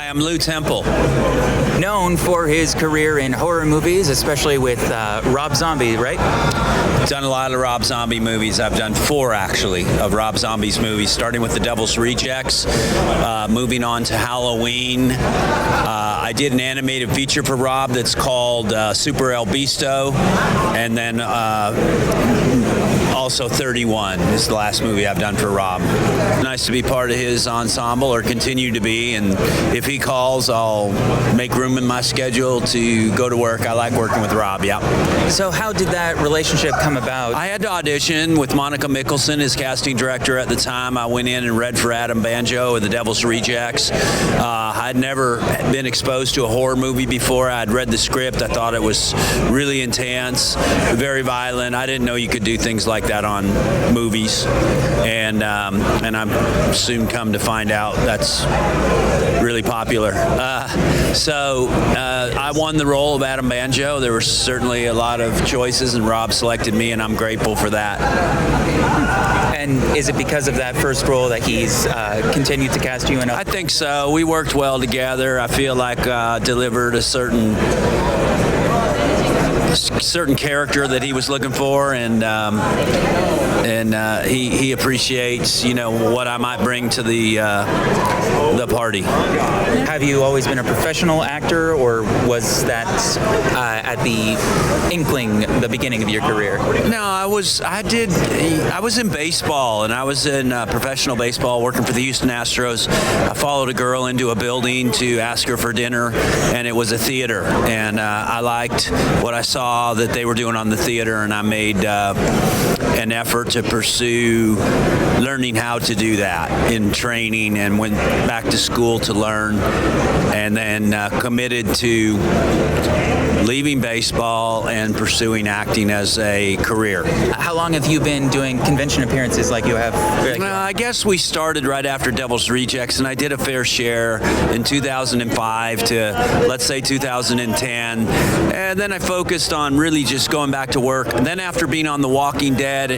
I'm Lou Temple. Known for his career in horror movies, especially with Rob Zombie, right? Done a lot of Rob Zombie movies. I've done 4 actually of Rob Zombie's movies, starting with The Devil's Rejects, moving on to Halloween. I did an animated feature for Rob that's called Super El Bisto, and then also 31 is the last movie I've done for Rob. Nice to be part of his ensemble, or continue to be, and if he calls, I'll make room in my schedule to go to work. I like working with Rob, yeah. So how did that relationship come about? I had to audition with Monica Mickelson, his casting director at the time. I went in and read for Adam Banjo in The Devil's Rejects. I'd never been exposed to a horror movie before. I'd read the script. I thought it was really intense, very violent. I didn't know you could do things like that on movies, and I'm soon come to find out that's really popular. So I won the role of Adam Banjo. There were certainly a lot of choices, and Rob selected me, and I'm grateful for that. And is it because of that first role that he's continued to cast you in? I think so. We worked well together. I feel like delivered a certain character that he was looking for, and he appreciates, what I might bring to the party. Have you always been a professional actor, or was that at the the beginning of your career? No, I was in baseball, and I was in professional baseball working for the Houston Astros. I followed a girl into a building to ask her for dinner, and it was a theater, and I liked what I saw that they were doing on the theater, and I made an effort to pursue learning how to do that in training, and went back to school to learn, and then committed to leaving baseball and pursuing acting as a career. How long have you been doing convention appearances like you have? I guess we started right after Devil's Rejects, and I did a fair share in 2005 to, let's say, 2010. And then I focused on really just going back to work. And then after being on The Walking Dead,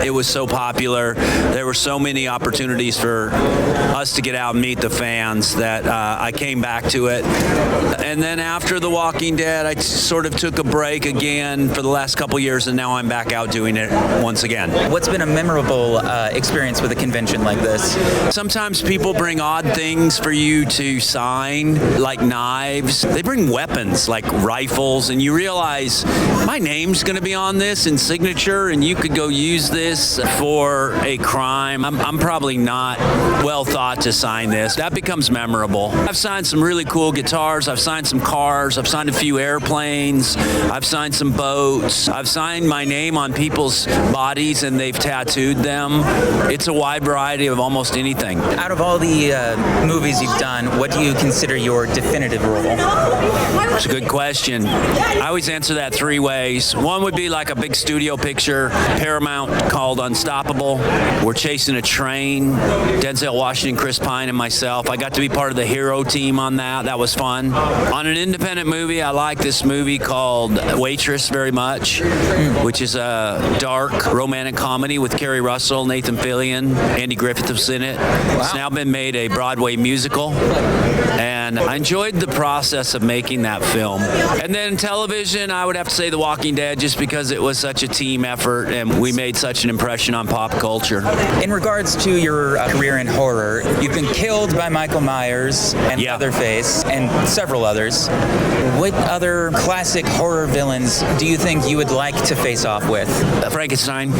it was so popular. There were so many opportunities for us to get out and meet the fans that I came back to it. And then after The Walking Dead, I sort of took a break again for the last couple years, and now I'm back out doing it once again. What's been a memorable experience with a convention like this? Sometimes people bring odd things for you to sign, like knives. They bring weapons like rifles, and you realize my name's going to be on this in signature, and you could go use this for a crime. I'm probably not well thought to sign this. That becomes memorable. I've signed some really cool guitars. I've signed some cars. I've signed a few airplanes. I've signed some boats. I've signed my name on people's bodies, and they've tattooed them. It's a wide variety of almost anything. Out of all the movies you've done, what do you consider your definitive role? It's a good question. I always answer that 3 ways. One would be like a big studio picture, Paramount, called Unstoppable. We're chasing a train. Denzel Washington, Chris Pine, and myself. I got to be part of the hero team on that. That was fun. On an independent movie, I like this movie called Waitress very much, which is a dark romantic comedy with Kerry Russell, Nathan Fillion, Andy Griffith was in it. Wow. It's now been made a Broadway musical, and I enjoyed the process of making that film. And then television, I would have to say The Walking Dead, just because it was such a team effort, and we made such an impression on pop culture. In regards to your career in horror, you've been killed by Michael Myers and Leatherface and several others. What other classic horror villains do you think you would like to face off with? Frankenstein.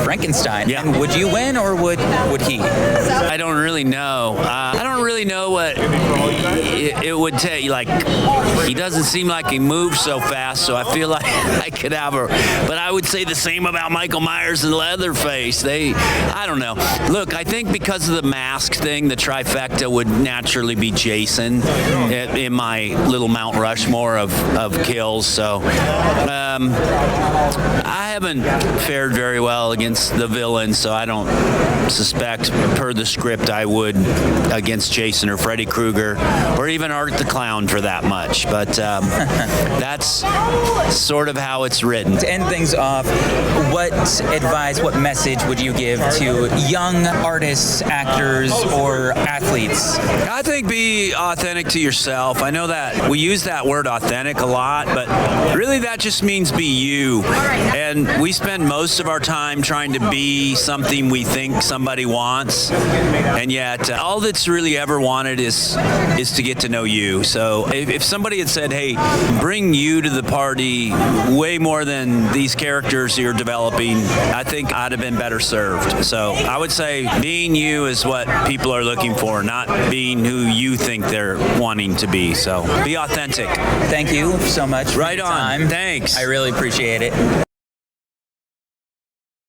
Frankenstein? Yeah. And would you win, or would he? I don't really know. I don't really know what it would take. Like, he doesn't seem like he moves so fast, so I feel like I could have her. But I would say the same about Michael Myers and Leatherface. I don't know. Look, I think because of the mask thing, the trifecta would naturally be Jason in my little Mount Rushmore of kills. So I haven't fared very well against the villain, so I don't suspect, per the script, I would against Jason or Freddy Krueger or even Art the Clown for that much. But that's sort of how it's written. To end things off, what advice, what message would you give to young artists, actors, or athletes? I think be authentic to yourself. I know that we use that word authentic a lot, but really that just means be you. And we spend most of our time trying to be something we think somebody wants, and yet all that's really ever wanted is to get to know you. So if somebody had said, hey, bring you to the party way more than these characters you're developing, I think I'd have been better served. So I would say being you is what people are looking for, not being who you think they're wanting to be. So be authentic. Thank you so much for Right your on. time. Thanks. I really appreciate it.